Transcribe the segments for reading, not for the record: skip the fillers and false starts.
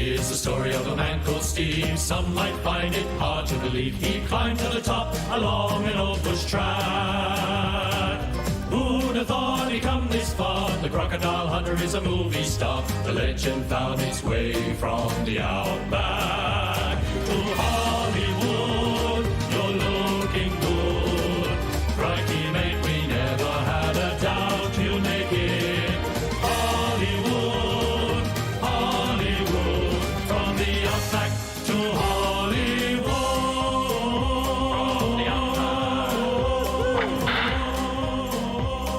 Here's the story of a man called Steve. Some might find it hard to believe he climbed to the top along an old bush track. Who'd have thought he'd come this far? The crocodile hunter is a movie star. The legend found its way from the Outback to Hollywood. You're looking good. Crikey, mate, we never had a doubt you'll make it. Hollywood, Hollywood, from the Outback to Hollywood.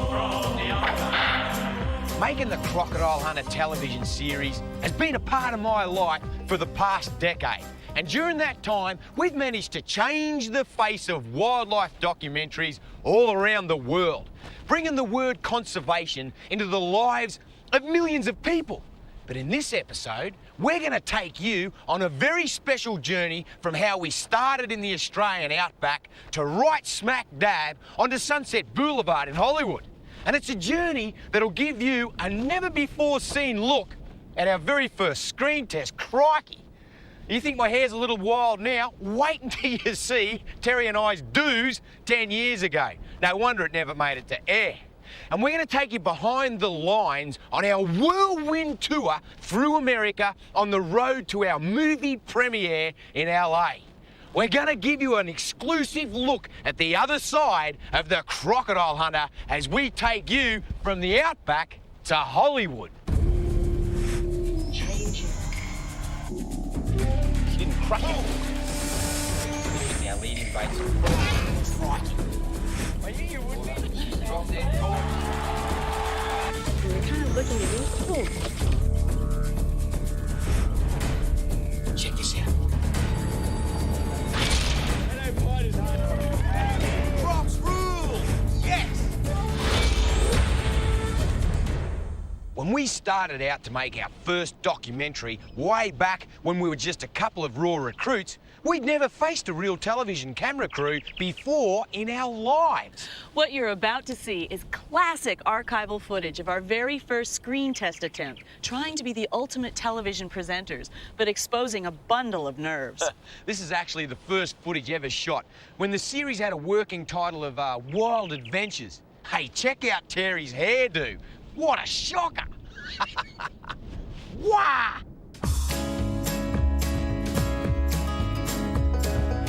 From the Outback. Making the Crocodile Hunter television series has been a part of my life for the past decade. And during that time, we've managed to change the face of wildlife documentaries all around the world, bringing the word conservation into the lives of millions of people. But in this episode, we're going to take you on a very special journey from how we started in the Australian Outback to right smack dab onto Sunset Boulevard in Hollywood. And it's a journey that'll give you a never-before-seen look at our very first screen test. Crikey! You think my hair's a little wild now? Wait until you see Terry and I's do's 10 years ago. No wonder it never made it to air. And we're going to take you behind the lines on our whirlwind tour through America on the road to our movie premiere in LA. We're going to give you an exclusive look at the other side of the Crocodile Hunter as we take you from the Outback to Hollywood. She didn't crush it. This is our leading base. Crikey. I knew you would be. Drop that cord. We're kind of looking at these. Check this out. Crocs rule! Yes! When we started out to make our first documentary way back when we were just a couple of raw recruits, we'd never faced a real television camera crew before in our lives. What you're about to see is classic archival footage of our very first screen test attempt, trying to be the ultimate television presenters, but exposing a bundle of nerves. This is actually the first footage ever shot, when the series had a working title of Wild Adventures. Hey, check out Terry's hairdo. What a shocker! Wow!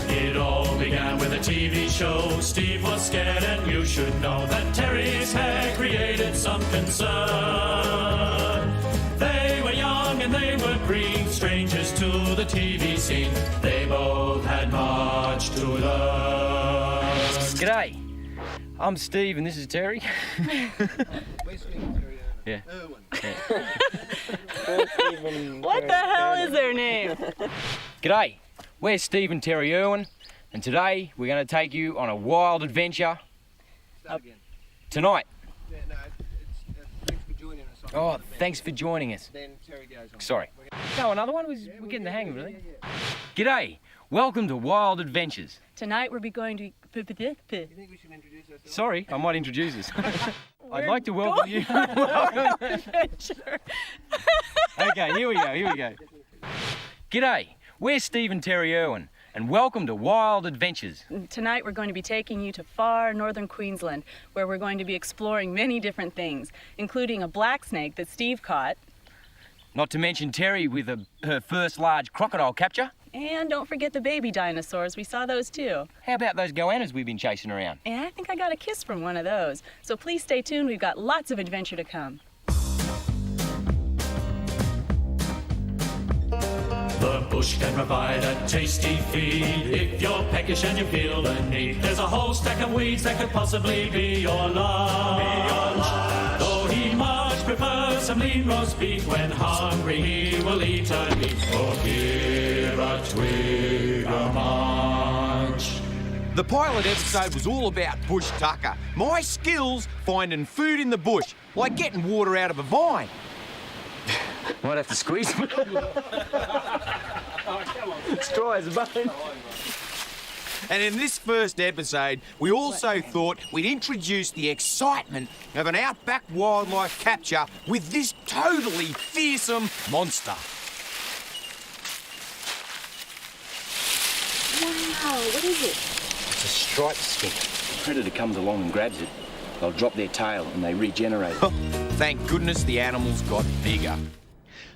It all began with a TV show. Steve was scared, and you should know that Terry's hair created some concern. They were young and they were green, strangers to the TV scene. They both had much to learn. G'day, I'm Steve and this is Terry. Yeah. What the hell is their name? G'day, we're Steve and Terry Irwin, and today we're going to take you on a wild adventure. Tonight. Yeah, no, thanks for joining us. Oh, thanks for joining us. Then Terry goes on. Sorry. No, another one? We're getting the hang of it, G'day, welcome to Wild Adventures. Tonight we'll be going to... You think we should introduce ourselves? Sorry, I might introduce us. I'd like to welcome you. Adventure. Okay, here we go. G'day, we're Steve and Terry Irwin, and welcome to Wild Adventures. Tonight we're going to be taking you to far northern Queensland, where we're going to be exploring many different things, including a black snake that Steve caught. Not to mention Terry with her first large crocodile capture. And don't forget the baby dinosaurs. We saw those too. How about those goannas we've been chasing around? And I think I got a kiss from one of those. So please stay tuned. We've got lots of adventure to come. The bush can provide a tasty feed if you're peckish and you feel the need. There's a whole stack of weeds that could possibly be your lunch. Though he much prefers some lean roast beef, when hungry he will eat a leaf. Oh, here a twig a munch. The pilot episode was all about bush tucker. My skills finding food in the bush, like getting water out of a vine. Might have to squeeze me. It's dry as a bone. And in this first episode, we also thought we'd introduce the excitement of an outback wildlife capture with this totally fearsome monster. Wow, what is it? It's a striped skink. If a predator comes along and grabs it, they'll drop their tail and they regenerate. Thank goodness the animals got bigger.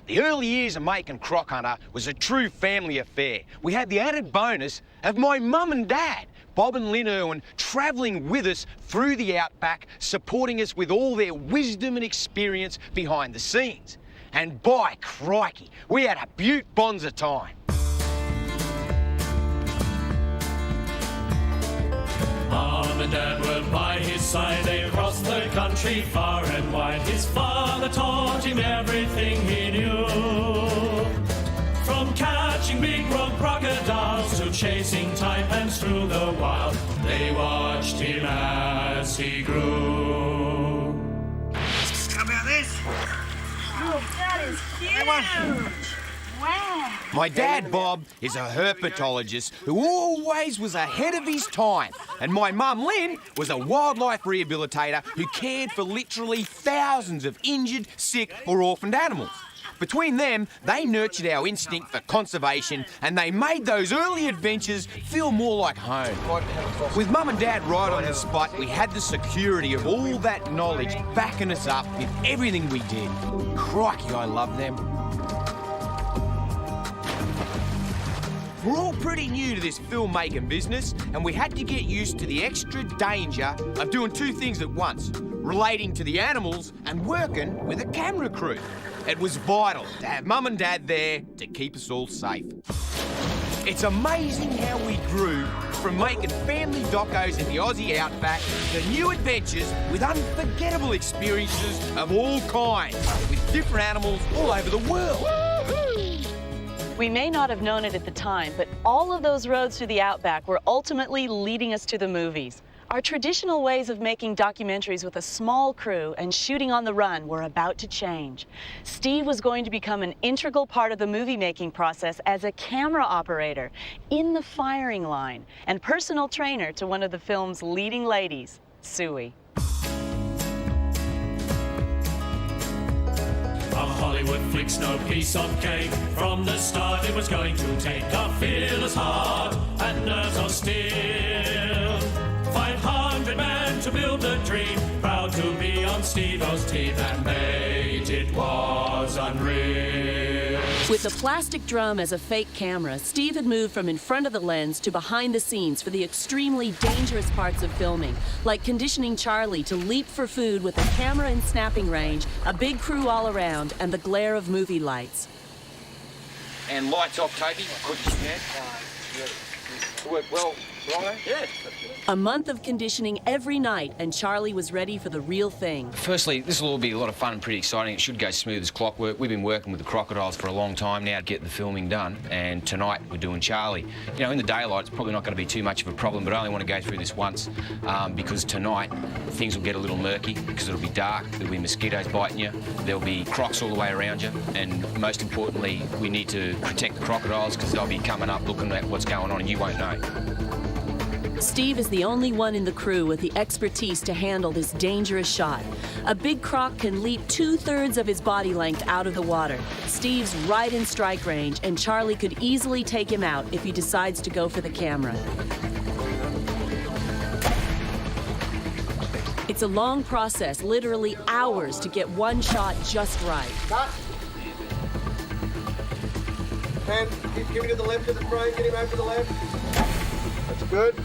The early years of making Croc Hunter was a true family affair. We had the added bonus of my mum and dad, Bob and Lynn Irwin, travelling with us through the Outback, supporting us with all their wisdom and experience behind the scenes. And by crikey, we had a beaut bonza time. Mom and Dad were by his side, they crossed the country far and wide. His father taught him everything he knew, from catching big rock crocodiles to chasing taipans through the wild. They watched him as he grew. How about this? Oh, that is huge! Wow. My dad, Bob, is a herpetologist who always was ahead of his time. And my mum, Lynn, was a wildlife rehabilitator who cared for literally thousands of injured, sick or orphaned animals. Between them, they nurtured our instinct for conservation and they made those early adventures feel more like home. With Mum and Dad right on the spot, we had the security of all that knowledge backing us up in everything we did. Crikey, I love them. We're all pretty new to this filmmaking business and we had to get used to the extra danger of doing two things at once, relating to the animals and working with a camera crew. It was vital to have Mum and Dad there to keep us all safe. It's amazing how we grew from making family docos in the Aussie Outback to new adventures with unforgettable experiences of all kinds with different animals all over the world. We may not have known it at the time, but all of those roads through the Outback were ultimately leading us to the movies. Our traditional ways of making documentaries with a small crew and shooting on the run were about to change. Steve was going to become an integral part of the movie-making process as a camera operator, in the firing line, and personal trainer to one of the film's leading ladies, S00e. A Hollywood flick's no piece of cake. From the start it was going to take a fearless heart and nerves of steel. 500 men to build a dream, proud to be on Steve-O's team, and mate, it was unreal. With the plastic drum as a fake camera, Steve had moved from in front of the lens to behind the scenes for the extremely dangerous parts of filming, like conditioning Charlie to leap for food with a camera in snapping range, a big crew all around, and the glare of movie lights. And lights off, Toby, quick as you can. Worked well, right? Yeah. A month of conditioning every night, and Charlie was ready for the real thing. Firstly, this will all be a lot of fun and pretty exciting. It should go smooth as clockwork. We've been working with the Crocodiles for a long time now to get the filming done, and tonight we're doing Charlie. You know, in the daylight, it's probably not going to be too much of a problem, but I only want to go through this once because tonight things will get a little murky because it'll be dark, there'll be mosquitoes biting you, there'll be crocs all the way around you, and most importantly, we need to protect the crocodiles because they'll be coming up looking at what's going on and you won't know. Steve is the only one in the crew with the expertise to handle this dangerous shot. A big croc can leap 2/3 of his body length out of the water. Steve's right in strike range, and Charlie could easily take him out if he decides to go for the camera. It's a long process, literally hours, to get one shot just right. Cut. And give me to the left of the frame, get him over to the left. That's good.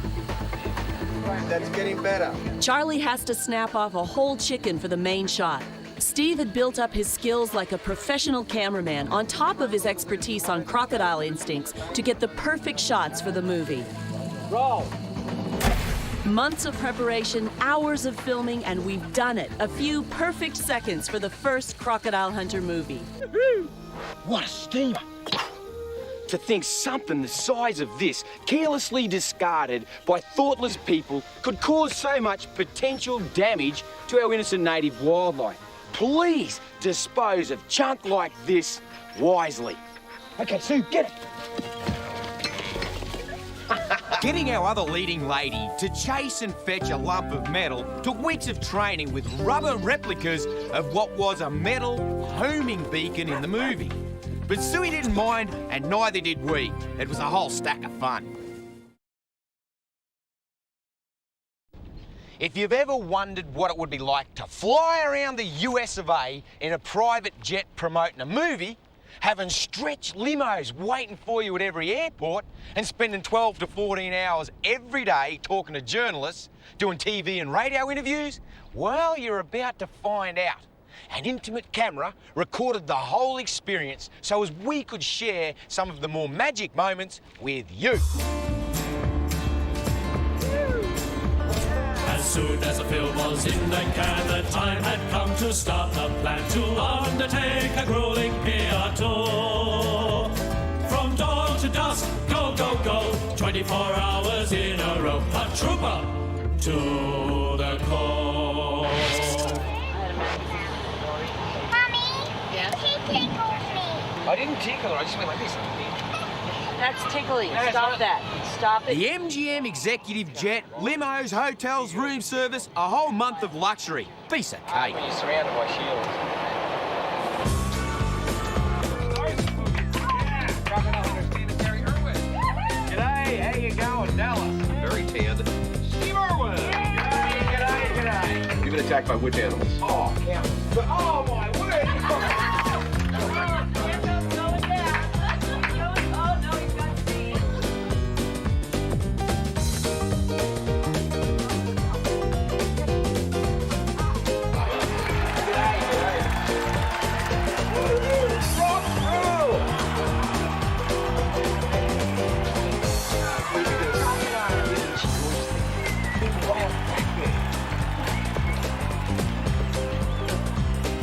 That's getting better. Charlie has to snap off a whole chicken for the main shot. Steve had built up his skills like a professional cameraman on top of his expertise on crocodile instincts to get the perfect shots for the movie. Roll. Months of preparation, hours of filming, and we've done it. A few perfect seconds for the first Crocodile Hunter movie. What a steamer! To think something the size of this, carelessly discarded by thoughtless people, could cause so much potential damage to our innocent native wildlife. Please dispose of junk like this wisely. Okay, Sue, get it. Getting our other leading lady to chase and fetch a lump of metal took weeks of training with rubber replicas of what was a metal homing beacon in the movie. But S00e didn't mind, and neither did we. It was a whole stack of fun. If you've ever wondered what it would be like to fly around the US of A in a private jet promoting a movie, having stretch limos waiting for you at every airport, and spending 12 to 14 hours every day talking to journalists, doing TV and radio interviews, well, you're about to find out. An intimate camera recorded the whole experience so as we could share some of the more magic moments with you. As soon as the film was in the can, the time had come to start the plan to undertake a grueling PR tour. From dawn to dusk, go, go, go, 24 hours in a row. A trooper to the core. Mommy, she tickled me. I didn't tickle her, I just went like this. That's tickling. Stop that. Stop it. The MGM executive jet, limos, hotels, room service, a whole month of luxury. Piece of cake. When you're surrounded by shields. G'day, how you going, Dallas? Very tanned. Steve Irwin. G'day. You've been attacked by which animals? Oh, count. Oh, my word.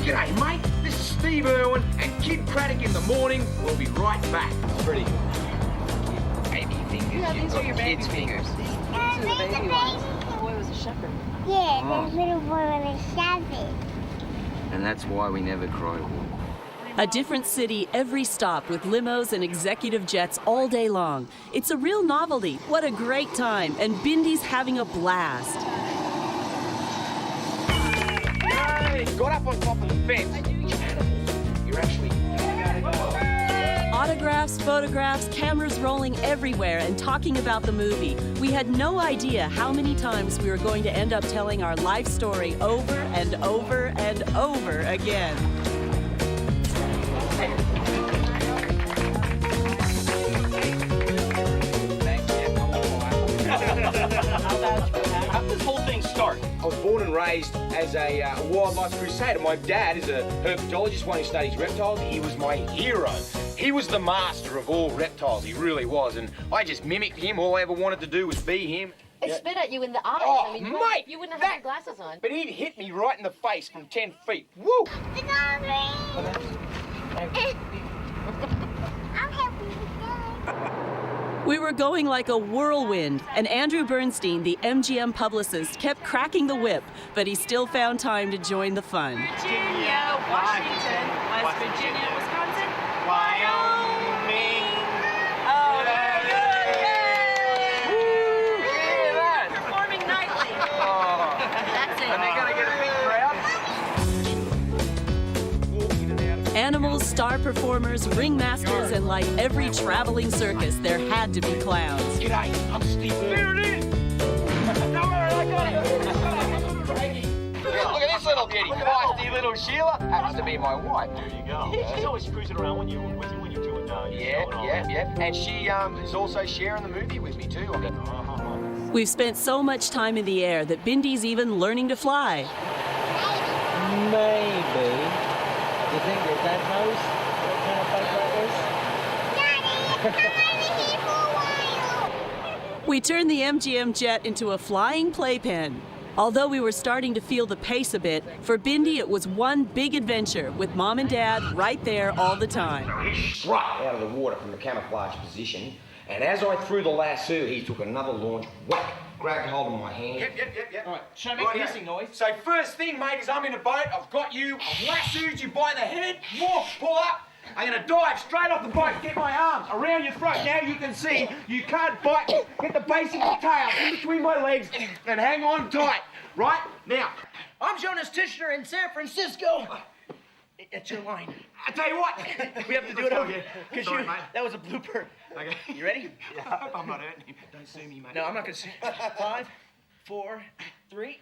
G'day, mate. This is Steve Irwin and Kid Craddock in the morning. We'll be right back. Pretty. Baby fingers. Yeah, these are your baby fingers. These are the baby ones. The boy was a shepherd. Yeah, the little boy was a savage. And that's why we never cry wolf. A different city every stop with limos and executive jets all day long. It's a real novelty. What a great time. And Bindy's having a blast. Hey, got up on top of the fence. You're actually... Autographs, photographs, cameras rolling everywhere and talking about the movie. We had no idea how many times we were going to end up telling our life story over and over and over again. How did this whole thing start? I was born and raised as a wildlife crusader. My dad is a herpetologist, one who studies reptiles. He was my hero. He was the master of all reptiles, he really was, and I just mimicked him. All I ever wanted to do was be him. I spit at you in the eyes. Oh, I mean, mate! you wouldn't have had your glasses on. But he'd hit me right in the face from 10 feet. Woo! It's all green. I'm helping you guys. We were going like a whirlwind, and Andrew Bernstein, the MGM publicist, kept cracking the whip, but he still found time to join the fun. Virginia, Washington, West Virginia, Wisconsin, Wyoming. Oh, very good. Yay! Performing nightly. That's it. And they're gonna get a big crowd. Animals, star performers, ringmasters, and like every traveling circus, there had to be clowns. G'day, I'm Steve. There it is. Don't worry, I got it. Look at this little kitty, feisty little Sheila. Happens to be my wife. There you go. She's always cruising around with you when you're doing Yeah. And she is also sharing the movie with me too. We've spent so much time in the air that Bindy's even learning to fly. Maybe. You think your dad knows what kind of fight that is? Daddy, I'm here for a while. We turned the MGM jet into a flying playpen. Although we were starting to feel the pace a bit, for Bindy it was one big adventure with Mom and Dad right there all the time. He struck out of the water from the camouflage position, and as I threw the lasso, he took another launch, whack, grabbed hold of my hand. Yep. All right, show me a hissing noise. So first thing, mate, is I'm in a boat, I've got you, I've lassoed you by the head, whoop, pull up. I'm gonna dive straight off the boat, get my arms around your throat. Now you can see, you can't bite me. Get the base of the tail in between my legs and hang on tight. Right? Now, I'm Jonas Tishner in San Francisco. It's your line. I tell you what, We have to do it over because Sorry, mate. that was a blooper. Okay. You ready? Yeah, I hope I'm not hurting him. Don't sue me, mate. No, I'm not gonna say. 5, 4, 3.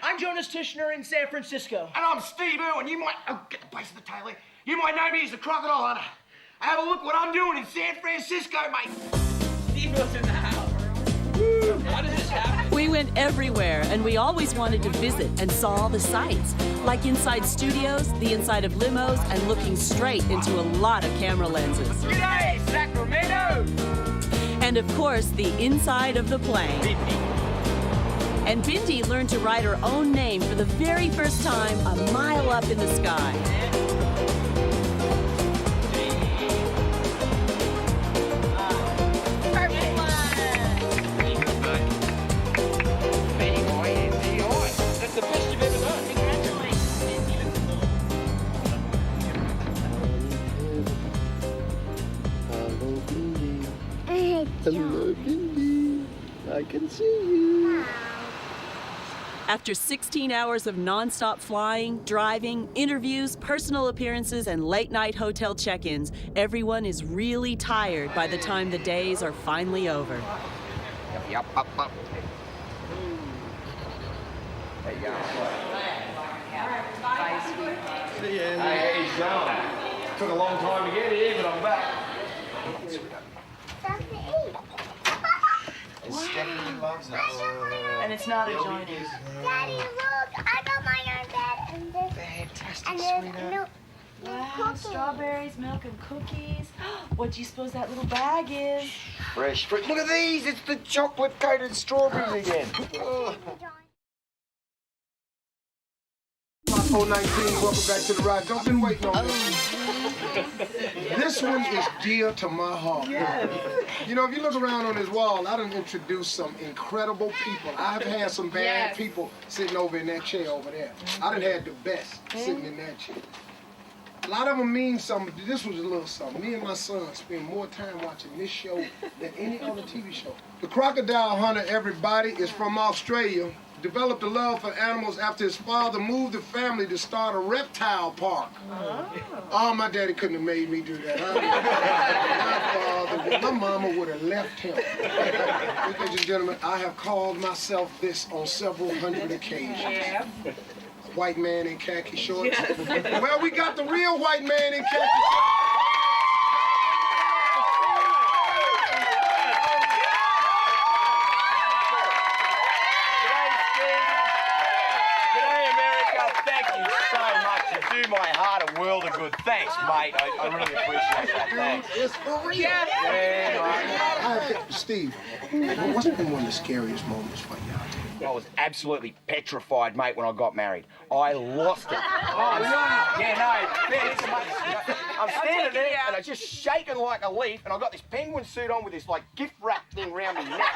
I'm Jonas Tishner in San Francisco. And I'm Steve Irwin. You might... Oh, get the base of the tail here. You might know me as the Crocodile Hunter. Have a look what I'm doing in San Francisco, mate. Steve was in the house. How did this happen? We went everywhere, and we always wanted to visit and saw all the sights, like inside studios, the inside of limos, and looking straight into a lot of camera lenses. G'day, Sacramento! And of course, the inside of the plane. Bindi. And Bindi learned to write her own name for the very first time a mile up in the sky. That's the best you've ever done. Hello, Bindi. I can see you. After 16 hours of nonstop flying, driving, interviews, personal appearances, and late-night hotel check-ins, everyone is really tired by the time the days are finally over. Yep, up. There you go. Hey, he's going. Took a long time to get here, but I'm back. Stuff to eat. Stephanie loves us. And it's not a joint. Daddy, look, I got my own bed and this. Fantastic, And there's sweetheart. milk. Wow, strawberries, milk, and cookies. What do you suppose that little bag is? Fresh fruit. Look at these. It's the chocolate-coated strawberries again. Oh. 019, welcome back to the ride. Don't been waiting on this. This one is dear to my heart. Yes. You know, if you look around on this wall, I done introduced some incredible people. I've had some bad people sitting over in that chair over there. I done had the best sitting in that chair. A lot of them mean something, but this was a little something. Me and my son spend more time watching this show than any other TV show. The Crocodile Hunter, everybody, is from Australia. Developed a love for animals after his father moved the family to start a reptile park. Oh, my daddy couldn't have made me do that. My mama would have left him. Ladies and gentlemen, I have called myself this on several hundred occasions. Yeah. White man in khaki shorts. Well, we got the real white man in khaki shorts. Do my heart a world of good. Thanks, mate. I really appreciate that. Thanks. It's for real. Yeah, mate. Steve, what's been one of the scariest moments for you out there? I was absolutely petrified, mate, when I got married. I lost it. I'm standing there and I'm just shaking like a leaf, and I've got this penguin suit on with this like gift wrap thing around my neck.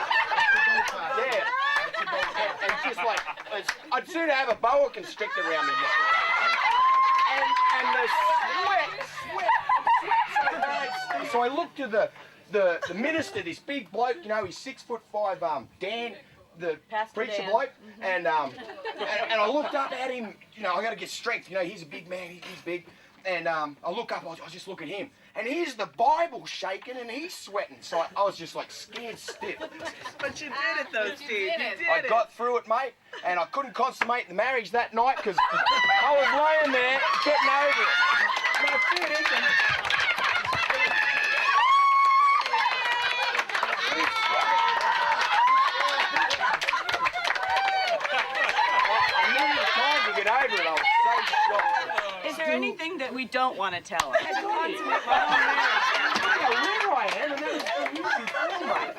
Yeah. And just like, I'd sooner have a boa constrictor around my neck. And the sweat so bad. So I looked to the minister, this big bloke, you know, he's 6'5", Dan, the Pastor preacher Dan. bloke, and I looked up at him, you know, I got to get strength, you know, he's a big man, he's big, and I look up, I just look at him, and here's the Bible shaking, and he's sweating, so I was just like scared stiff. But you did it though, Steve. You did I got through it, mate, and I couldn't consummate the marriage that night because I was laying there getting over it. And I did it, and I needed time to get over it. I was so shocked. Is there anything that we don't want to tell her? Look how rare I am, and that was from you before, mate.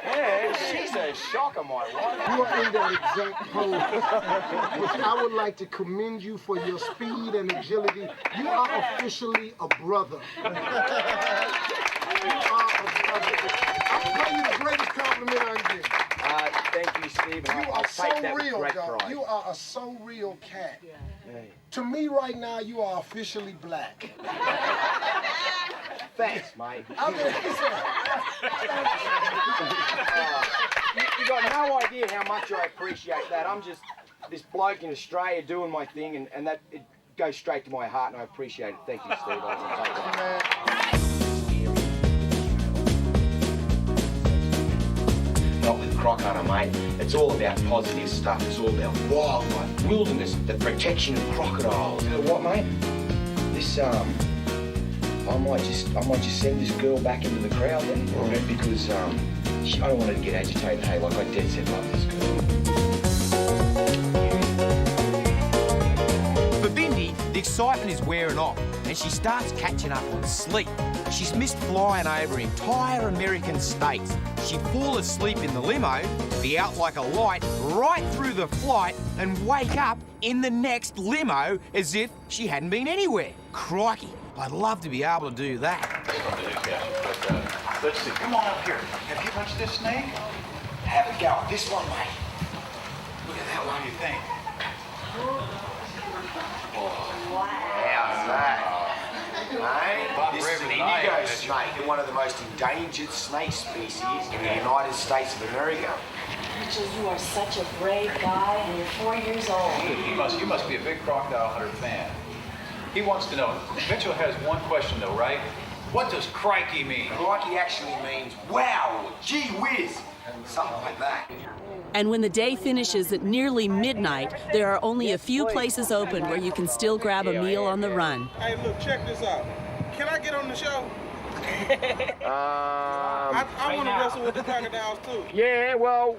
Yeah, she's a shocker, my wife. You are in that exact pose, which I would like to commend you for your speed and agility. You are officially a brother. You are a brother. I'm telling you the greatest compliment I can get. Thank you, Steve. You I'll are take so that with real, great dog. pride. You are a so real cat. To me right now, you are officially black. Thanks, mate. I mean, You got no idea how much I appreciate that. I'm just this bloke in Australia doing my thing, and that it goes straight to my heart, and I appreciate it. Thank you, Steve. I'll take that. not with Croc Hunter, mate. It's all about positive stuff. It's all about wildlife, wilderness, the protection of crocodiles. You know what, mate? This, I might just send this girl back into the crowd then, because I don't want her to get agitated. Hey, like I dead set love this girl. For Bindi, the excitement is wearing off, and she starts catching up on sleep. She's missed flying over entire American states. She'd fall asleep in the limo, be out like a light right through the flight, and wake up in the next limo as if she hadn't been anywhere. Crikey, I'd love to be able to do that. Let's see, come on up here. Have you touched this snake? Have a go at this one, mate. Look at that one. What do you think? How's that? Hey, this is an indigo snake, one of the most endangered snake species in the United States of America. Mitchell, you are such a brave guy, and you're 4 years old. You must be a big Crocodile Hunter fan. He wants to know. Mitchell has one question though, right? What does crikey mean? Crikey actually means wow, or gee whiz, something like that. And when the day finishes at nearly midnight, there are only a few places open where you can still grab a meal on the run. Hey, look, check this out. Can I get on the show? I want to wrestle with the crocodiles too. Yeah, well,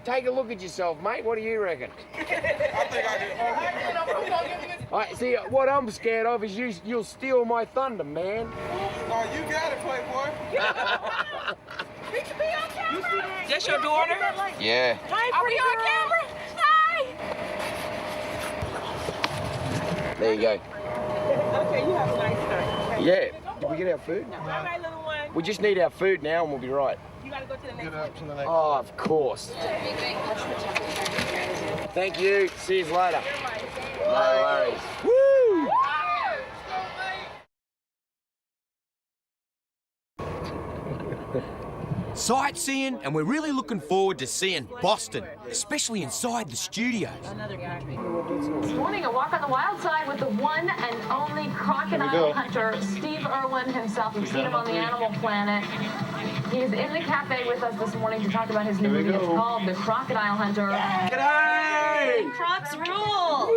take a look at yourself, mate. What do you reckon? I think I can. See, what I'm scared of is you'll steal my thunder, man. Oh, you got it, Playboy. That's your daughter? Yeah. Are we on camera? Hi! There you go. Okay, you have a nice night. Yeah. Did we get our food? All right, little one. We just need our food now and we'll be right. You gotta go to the next one. Oh, of course. Thank you. See you later. No worries. Woo! Sightseeing, and we're really looking forward to seeing Boston, especially inside the studios. This morning, a walk on the wild side with the one and only crocodile hunter, Steve Irwin himself. You've seen him on the Animal Planet. He is in the cafe with us this morning to talk about his new movie. It's called The Crocodile Hunter. G'day! Crocs rule!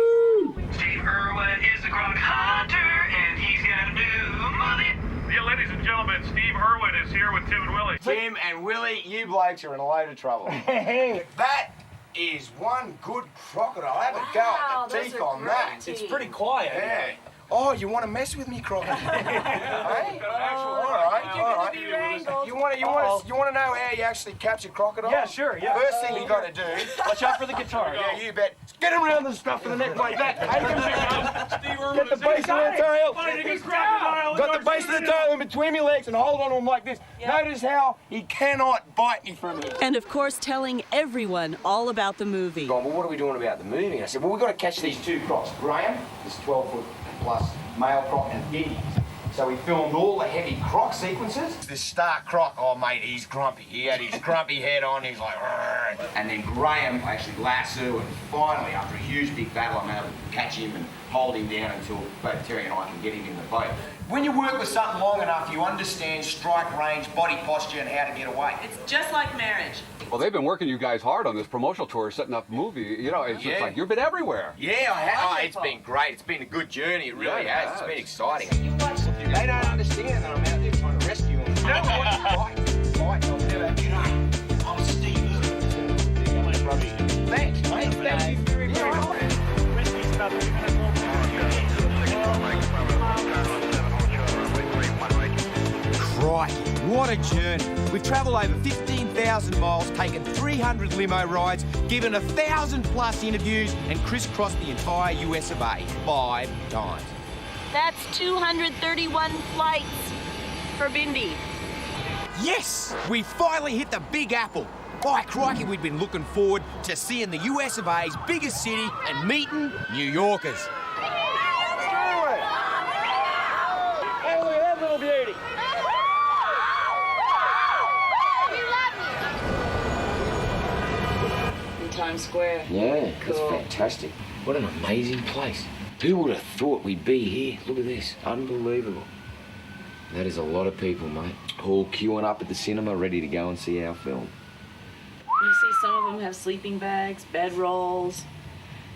Steve Irwin is the Croc Hunter, and he's got a new movie. Yeah, ladies and gentlemen, Steve Irwin is here with Tim and Willie. Tim and Willie, you blokes are in a load of trouble. That is one good crocodile. Have a go at the teeth on that. It's pretty quiet. Yeah. Oh, you want to mess with me, crocodile? Hey? All right. You want to know how you actually capture crocodiles? Yeah, sure, yeah. First thing you got to do. Watch out for the guitar. Yeah, you bet. Get him around the stuff of the neck like that. Steve Irwin Get the base of the tail. fighting a crocodile. Got the base of the tail in between my legs and hold on to him like this. Notice how he cannot bite me from here. And of course, telling everyone all about the movie. Well, what are we doing about the movie? And I said, well, we've got to catch these two crocs. Graham, this 12-foot plus male croc, and Bindi. So we filmed all the heavy croc sequences. This star croc, oh mate, he's grumpy. He had his grumpy head on, he's like, "Rrr." And then Graham actually lasso, and finally, after a huge big battle, I'm able to catch him and hold him down until both Terry and I can get him in the boat. When you work with something long enough, you understand strike range, body posture, and how to get away. It's just like marriage. Well, they've been working you guys hard on this promotional tour, setting up movie. You know, it's just like you've been everywhere. Yeah, I have. Oh, it's been great. It's been a good journey. It really has. It's been exciting. They don't understand that I'm out there trying to rescue them. You know what? Fight. I'll never. You know, I'm Steve Irwin. Thanks, mate. Thank you very much. Crikey, what a journey. We've travelled over 15,000 miles, taken 300 limo rides, given 1,000+ interviews, and crisscrossed the entire US of A 5 times. That's 231 flights for Bindi. Yes! We finally hit the Big Apple. By crikey, we'd been looking forward to seeing the US of A's biggest city and meeting New Yorkers. Hey, look at that little beauty. Times Square. Yeah, Cool. that's fantastic. What an amazing place. Who would have thought we'd be here? Look at this. Unbelievable. That is a lot of people, mate. All queuing up at the cinema, ready to go and see our film. You see some of them have sleeping bags, bed rolls.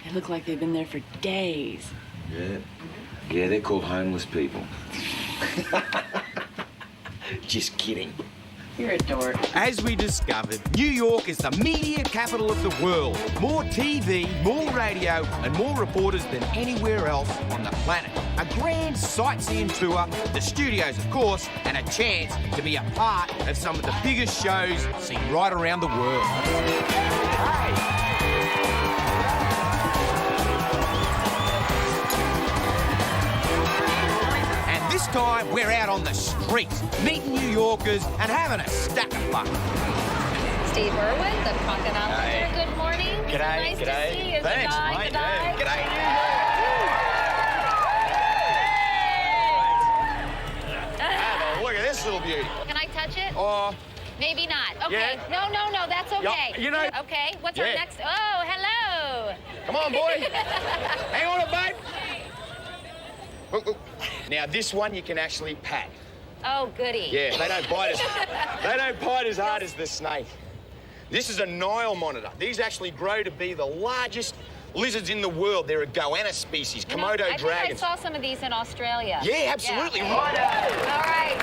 They look like they've been there for days. Yeah. Yeah, they're called homeless people. Just kidding. You're a dork. As we discovered, New York is the media capital of the world. More TV, more radio, and more reporters than anywhere else on the planet. A grand sightseeing tour, the studios, of course, and a chance to be a part of some of the biggest shows seen right around the world. Hey! This time, we're out on the streets, meeting New Yorkers and having a stack of fun. Steve Irwin, the Crocodile hunter. Good morning. G'day, nice g'day. to see you. Thanks, G'day, mate. g'day. G'day. Have a look at this little beauty. Can I touch it? Oh. Maybe not. Okay. Yeah. No, that's okay. You know. Okay, what's our next? Oh, hello. Come on, boy. Hang on, babe. Now, this one you can actually pat. Oh, goody. Yeah, they don't bite as hard as the snake. This is a Nile monitor. These actually grow to be the largest lizards in the world. They're a goanna species, Komodo dragons. I think I saw some of these in Australia. Yeah, absolutely. Yeah. All right.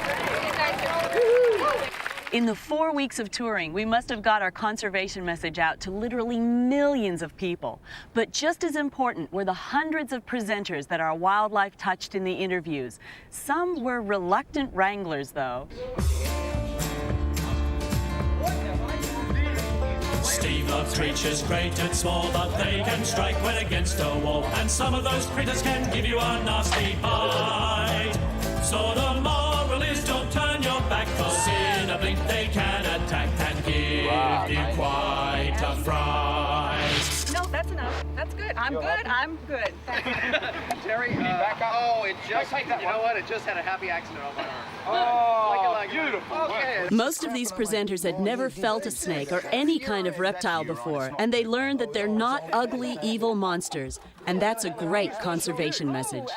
In the 4 weeks of touring, we must have got our conservation message out to literally millions of people. But just as important were the hundreds of presenters that our wildlife touched in the interviews. Some were reluctant wranglers, though. Steve loves creatures great and small, but they can strike when against a wall. And some of those critters can give you a nasty bite. So the moral is don't turn your back, 'cause in a blink they can attack and give you quite a fright. No, that's enough. That's good. I'm good. I'm good. Thank you. Terry, back up. Oh, it just, you know what? It just had a happy accident on my arm. Oh, beautiful. Okay. Most of these presenters had never felt a snake or any kind of reptile before, and they learned that they're not ugly, evil monsters. And that's a great conservation message.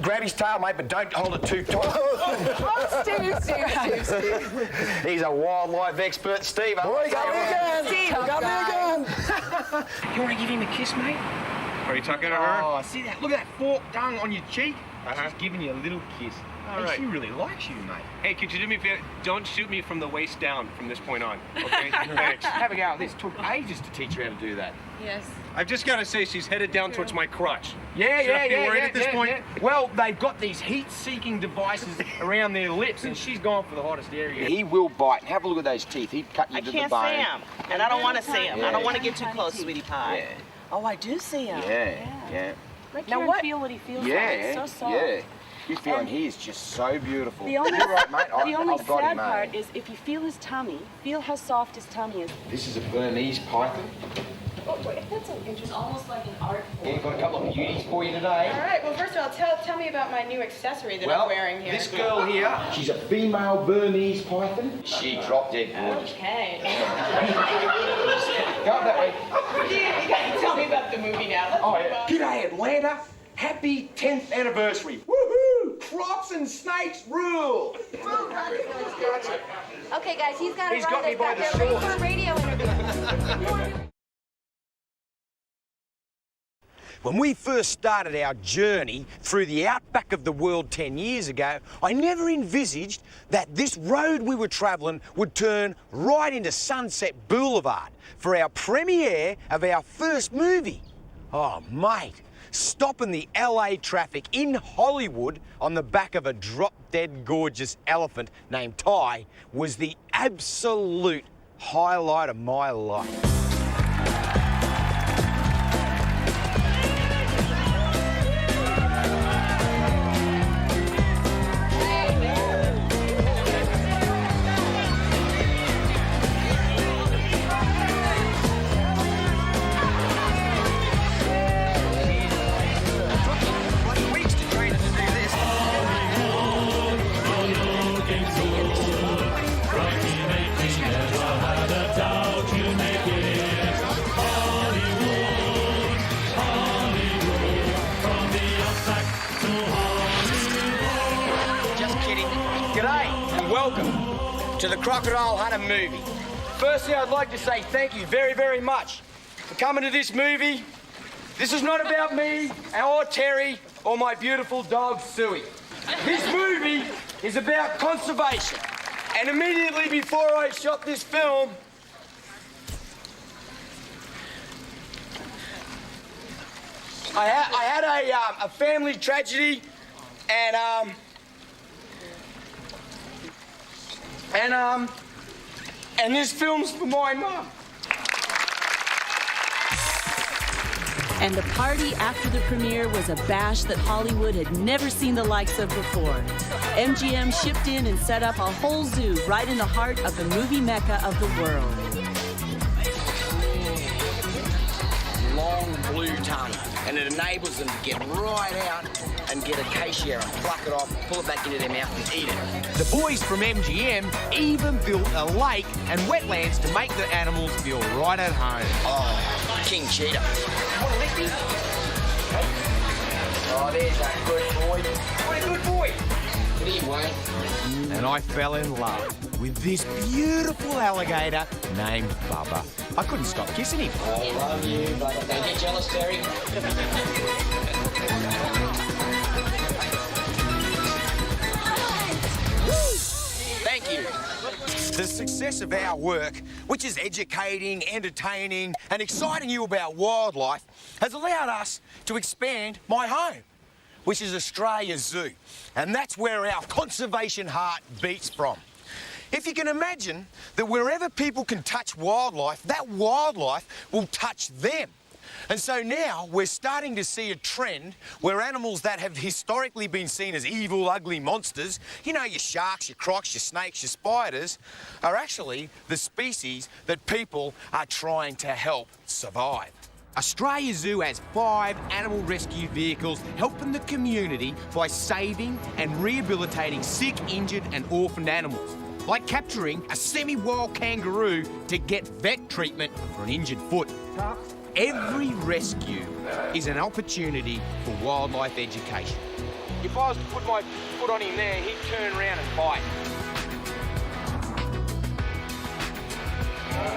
Grab his tail, mate, but don't hold it too tight. Oh, Steve. He's a wildlife expert, Steve. Boy, got me again. Steve, got me again. You want to give him a kiss, mate? Are you talking to her? Oh, see that? Look at that forked tongue on your cheek. She's giving you a little kiss. All Hey, right. she really likes you, mate. Hey, could you do me a favor? Don't shoot me from the waist down from this point on, okay? Thanks. Have a go at this. Took ages to teach her how to do that. Yes. I've just got to say, she's headed down towards my crotch. Yeah, Should I be worried at this point? yeah. Well, they've got these heat-seeking devices around their lips, and she's gone for the hottest area. He will bite. Have a look at those teeth. He'd cut you to the bone. I can't see him, and I don't want to see him. Yeah. I don't want to get too close, sweetie pie. Yeah. Oh, I do see him. Yeah. Let Now Kieran what? feel what he feels Yeah. like. It's so soft. Yeah. You're feeling he is just so beautiful. The only, You're right, mate. the only I've got sad him, mate. part is if you feel his tummy, feel how soft his tummy is. This is a Burmese python. Oh, wait, that's so interesting. Almost like an art form. Yeah, got a couple of beauties for you today. All right. Well, first of all, tell me about my new accessory that Well, I'm wearing here. this girl here, she's a female Burmese python. She dropped dead gorgeous. Okay. Go up that way. You gotta tell me about the movie now. Let's move on. G'day, Atlanta. Happy 10th anniversary. Woohoo! Crocs and snakes rule. Okay, guys, he's got to He's run. got me by the They're ready shorts. for a radio interview. When we first started our journey through the outback of the world 10 years ago, I never envisaged that this road we were travelling would turn right into Sunset Boulevard for our premiere of our first movie. Oh, mate, stopping the LA traffic in Hollywood on the back of a drop-dead gorgeous elephant named Ty was the absolute highlight of my life. G'day and welcome to the Crocodile Hunter movie. Firstly, I'd like to say thank you very, very much for coming to this movie. This is not about me or Terry or my beautiful dog, Suey. This movie is about conservation. And immediately before I shot this film, I had a family tragedy, and this film's for my mum. And the party after the premiere was a bash that Hollywood had never seen the likes of before. MGM shipped in and set up a whole zoo right in the heart of the movie mecca of the world. Long blue tongue, and it enables them to get right out and get acacia and pluck it off, pull it back into their mouth and eat it. The boys from MGM even built a lake and wetlands to make the animals feel right at home. Oh, king cheetah. Want to lick me? Oh, there's a good boy. What a good boy. What are you, Wayne? And I fell in love with this beautiful alligator named Bubba. I couldn't stop kissing him. I love you, Bubba. Don't get jealous, Terry. Thank you. The success of our work, which is educating, entertaining, and exciting you about wildlife, has allowed us to expand my home, which is Australia Zoo. And that's where our conservation heart beats from. If you can imagine that wherever people can touch wildlife, that wildlife will touch them. And so now we're starting to see a trend where animals that have historically been seen as evil, ugly monsters, you know, your sharks, your crocs, your snakes, your spiders, are actually the species that people are trying to help survive. Australia Zoo has 5 animal rescue vehicles helping the community by saving and rehabilitating sick, injured and orphaned animals, like capturing a semi-wild kangaroo to get vet treatment for an injured foot. Every rescue is an opportunity for wildlife education. If I was to put my foot on him there, he'd turn around and bite.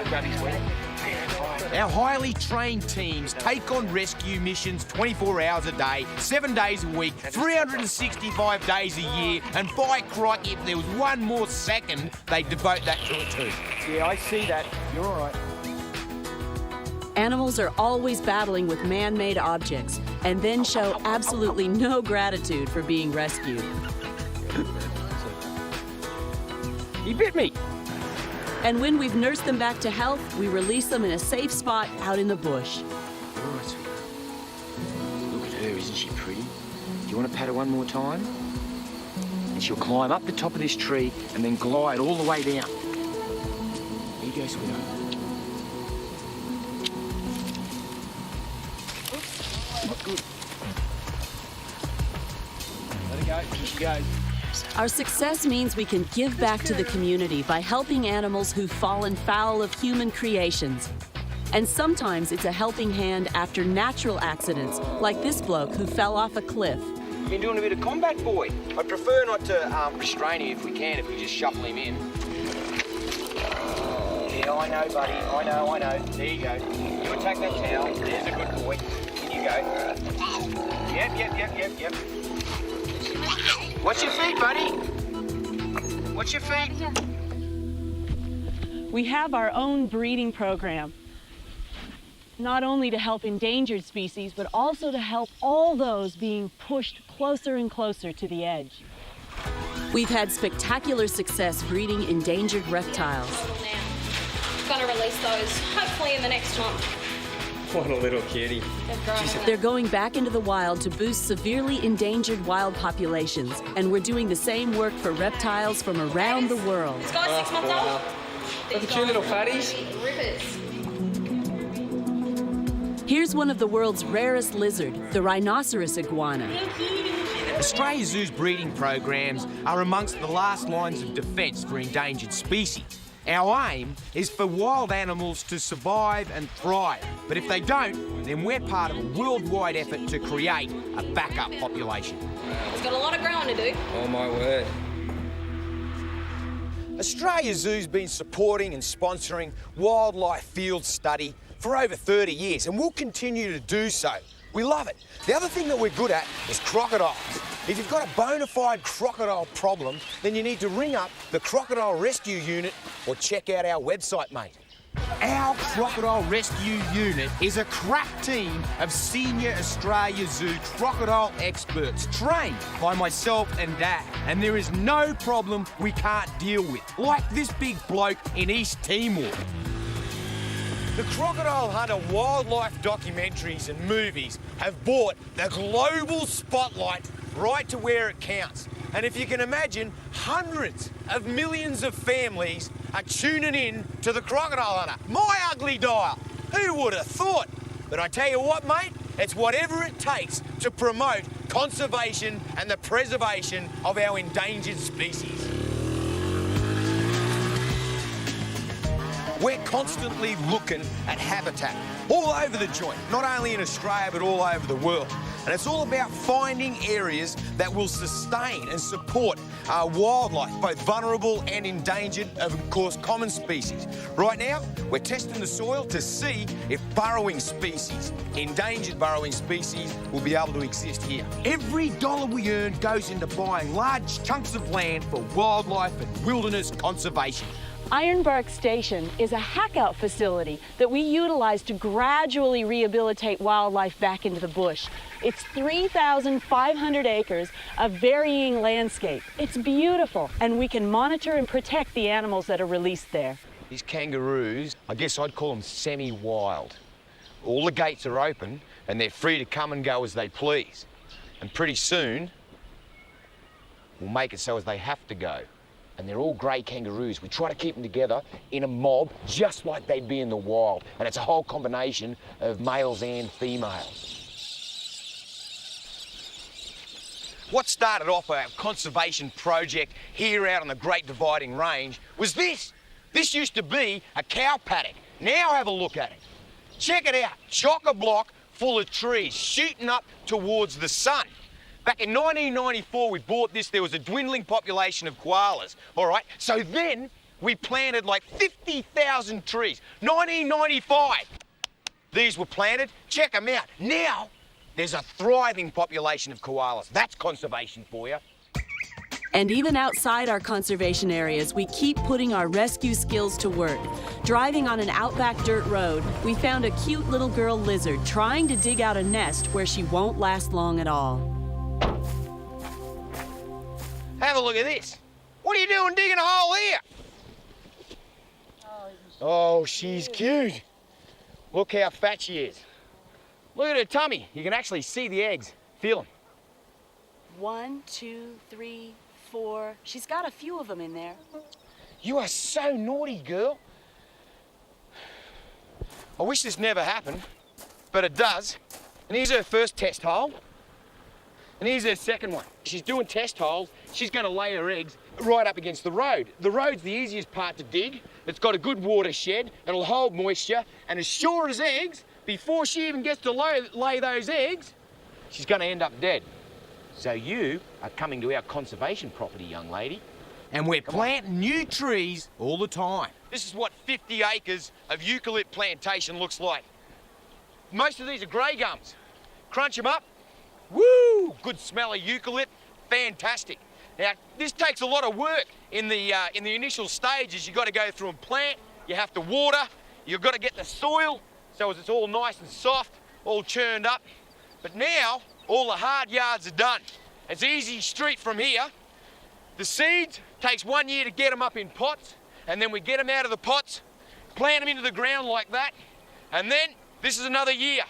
Grab his wet. Our highly trained teams take on rescue missions 24 hours a day, 7 days a week, 365 days a year, and by crikey, if there was one more second, they'd devote that to it too. Yeah, I see that. You're all right. Animals are always battling with man-made objects and then show absolutely no gratitude for being rescued. He bit me. And when we've nursed them back to health, we release them in a safe spot out in the bush. Look at her, isn't she pretty? Do you want to pat her one more time? And she'll climb up the top of this tree and then glide all the way down. Here you go, sweetheart. Good. Let her go. Here she goes. Our success means we can give back to the community by helping animals who've fallen foul of human creations. And sometimes it's a helping hand after natural accidents, like this bloke who fell off a cliff. You've been doing a bit of combat, boy. I'd prefer not to restrain him if we can, if we just shuffle him in. Yeah, I know, buddy. I know. There you go. You attack that towel. There's a good boy. In you go. Yep. Watch your feet, buddy. Watch your feet. We have our own breeding program, not only to help endangered species, but also to help all those being pushed closer and closer to the edge. We've had spectacular success breeding endangered reptiles. Gonna release those hopefully in the next month. What a little kitty. They're going back into the wild to boost severely endangered wild populations, and we're doing the same work for reptiles from around the world. This guy's 6 months old. Look at you little fatties. Rippers. Here's one of the world's rarest lizard, the rhinoceros iguana. Australia Zoo's breeding programs are amongst the last lines of defence for endangered species. Our aim is for wild animals to survive and thrive, but if they don't, then we're part of a worldwide effort to create a backup population. He's got a lot of growing to do. Oh, my word. Australia Zoo's been supporting and sponsoring wildlife field study for over 30 years, and we'll continue to do so. We love it. The other thing that we're good at is crocodiles. If you've got a bona fide crocodile problem, then you need to ring up the Crocodile Rescue Unit or check out our website, mate. Our Crocodile Rescue Unit is a crack team of senior Australia Zoo crocodile experts trained by myself and Dad. And there is no problem we can't deal with, like this big bloke in East Timor. The Crocodile Hunter wildlife documentaries and movies have brought the global spotlight right to where it counts. And if you can imagine, hundreds of millions of families are tuning in to the Crocodile Hunter. My ugly dial. Who would have thought? But I tell you what, mate, it's whatever it takes to promote conservation and the preservation of our endangered species. We're constantly looking at habitat all over the joint, not only in Australia but all over the world. And it's all about finding areas that will sustain and support our wildlife, both vulnerable and endangered, of course, common species. Right now, we're testing the soil to see if burrowing species, endangered burrowing species, will be able to exist here. Every dollar we earn goes into buying large chunks of land for wildlife and wilderness conservation. Ironbark Station is a hackout facility that we utilize to gradually rehabilitate wildlife back into the bush. It's 3,500 acres of varying landscape. It's beautiful, and we can monitor and protect the animals that are released there. These kangaroos, I guess I'd call them semi-wild. All the gates are open and they're free to come and go as they please. And pretty soon, we'll make it so as they have to go. And they're all grey kangaroos. We try to keep them together in a mob, just like they'd be in the wild. And it's a whole combination of males and females. What started off our conservation project here out on the Great Dividing Range was this. This used to be a cow paddock. Now have a look at it. Check it out, chock-a-block full of trees shooting up towards the sun. Back in 1994, we bought this. There was a dwindling population of koalas, all right? So then we planted like 50,000 trees. 1995, these were planted. Check them out. Now, there's a thriving population of koalas. That's conservation for you. And even outside our conservation areas, we keep putting our rescue skills to work. Driving on an Outback dirt road, we found a cute little girl lizard trying to dig out a nest where she won't last long at all. Have a look at this. What are you doing digging a hole here? Oh, she's cute. Look how fat she is. Look at her tummy. You can actually see the eggs. Feel them. 1, 2, 3, 4. She's got a few of them in there. You are so naughty, girl. I wish this never happened, but it does. And here's her first test hole. And here's her second one. She's doing test holes. She's going to lay her eggs right up against the road. The road's the easiest part to dig. It's got a good watershed. It'll hold moisture. And as sure as eggs, before she even gets to lay those eggs, she's going to end up dead. So you are coming to our conservation property, young lady. And we're planting new trees all the time. This is what 50 acres of eucalypt plantation looks like. Most of these are grey gums. Crunch them up. Woo! Good smell of eucalypt, fantastic. Now, this takes a lot of work in the initial stages. You've got to go through and plant, you have to water, you've got to get the soil so as it's all nice and soft, all churned up. But now, all the hard yards are done. It's easy street from here. The seeds takes 1 year to get them up in pots, and then we get them out of the pots, plant them into the ground like that, and then this is another year.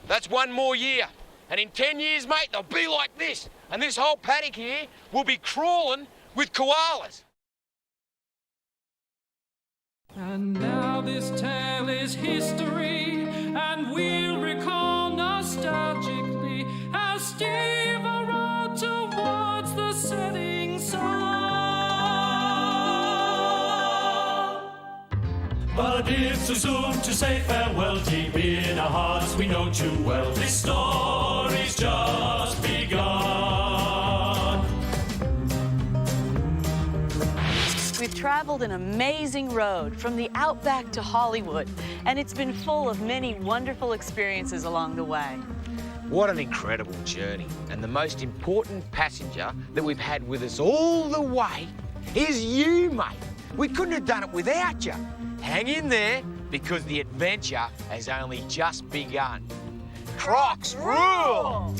That's 1 more year. And in 10 years, mate, they'll be like this. And this whole paddock here will be crawling with koalas. And now this tale is history, and we'll recall nostalgically how Steve rode towards the setting sun. But it's too soon to say farewell. Deep in our hearts we know too well this story's just begun. We've traveled an amazing road from the Outback to Hollywood, and it's been full of many wonderful experiences along the way. What an incredible journey. And the most important passenger that we've had with us all the way is you, mate. We couldn't have done it without you. Hang in there, because the adventure has only just begun. Crocs rule!